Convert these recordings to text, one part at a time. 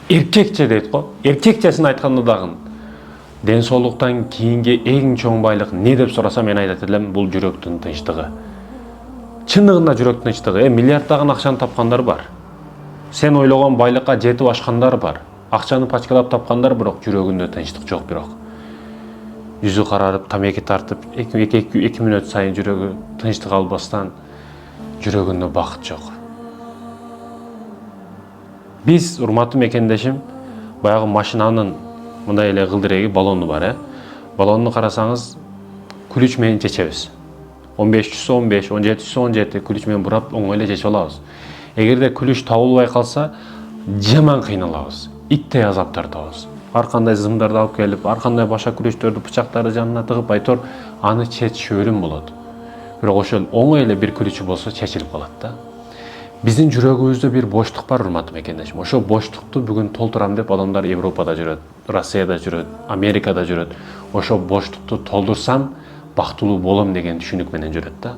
эркекче дейт го. Эркекчесин айтканда дагы ден соолуктан кийинки эң чоң байлык не деп сураса мен айтат элем, бул жүрөктүн тынчтыгы. Чындыгында жүрөк тынчтыгы. Миллиарддаган акчаны тапкандар бар. Сен ойлогон байлыкка жетип ашкандар бар. Акчаны пачкалап тапкандар, бирок жүрөгүндө тынчтык жок бирок. Жүзү карарып, тамеки тартып, 2 мүнөт сайын жүрөгү тынчтык албастан жүрөгүндө бакыт жок. Биз, урматтуу мекендешим, баягы машинанын мындай эле кылдыреги баллону бар, Баллонну карасаңыз, күлүч менен чечебиз. 15-15, 17-17 күлүч менен бурап оңой эле чечип алабыз. Эгерде күлүч табылбай калса, жаман кыйналабыз. Иттей азап тартабыз. Ар кандай зымдарды алып келип, ар кандай башка күлүчтөрдү, бычактарды жанына тыгып, айтор аны чечиши өлүм болот. Бирок ошол оңой эле бир күлүчү болсо чечилип калат да. Биздин жүрөгүбүздө бир боштук бар, урматтуу мекендешим. Ошол боштукту бүгүн толтурам деп адамдар Европада жүрөт, Россияда жүрөт, Америкада жүрөт. Ошол боштукту толтурсам, бактылуу болом деген түшүнүк менен жүрөт да.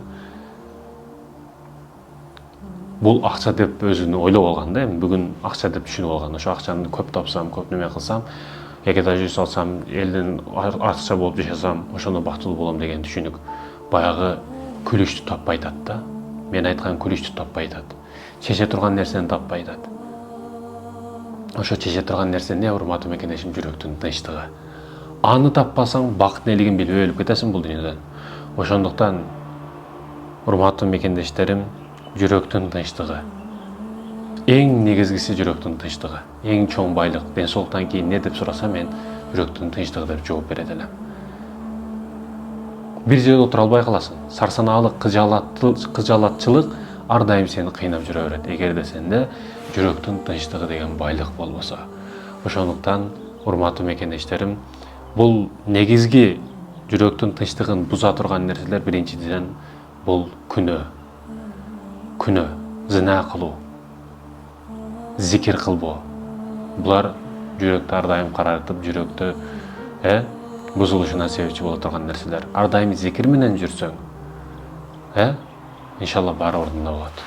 Бул акча деп өзүн ойлоп алган да, бүгүн акча деп түшүнүп алган. Ошо акчаны көп тапсам, көп неме кылсам, экетаж үй салсам, элдин артыкча болуп жашасам, ошондо бактылуу болом деген түшүнүк баягы күлүчтү таппай атат да. Мен айткан күлүчтү таппай атат. Чече турган нерсени таппай атат. Ошо чече турган нерсе эмне, урматтуу мекендешим, жүрөктүн тынчтыгы. Аны таппасаң, бакыттын элигин билбей өлүп кетесиң бул дүйнөдөн. Ошондуктан, урматтуу мекендештерим, жүрөктүн тынчтыгы. Эң негизгиси жүрөктүн тынчтыгы. Эң чоң байлык. Ден соолуктан кийин не деп сураса, мен жүрөктүн тынчтыгы деп жооп берет элем. Бир жерде отура албай каласың. Сарсанаалык, кыжалатчылык ар дайым сени кыйнап жүрө берет. Эгерде сенде жүрөктүн тынчтыгы деген байлык болбосо. Ошондуктан, урматтуу мекендештерим, бул негизги жүрөктүн тынчтыгын буза турган нерселер биринчиден бул күнөө, зина кылуу, зикир кылбоо. Булар жүрөктү ар дайым карартып, жүрөктү бузулушуна себепчи боло турган нерселер. Ар дайым зикир менен жүрсөң, иншалла баары ордунда болот.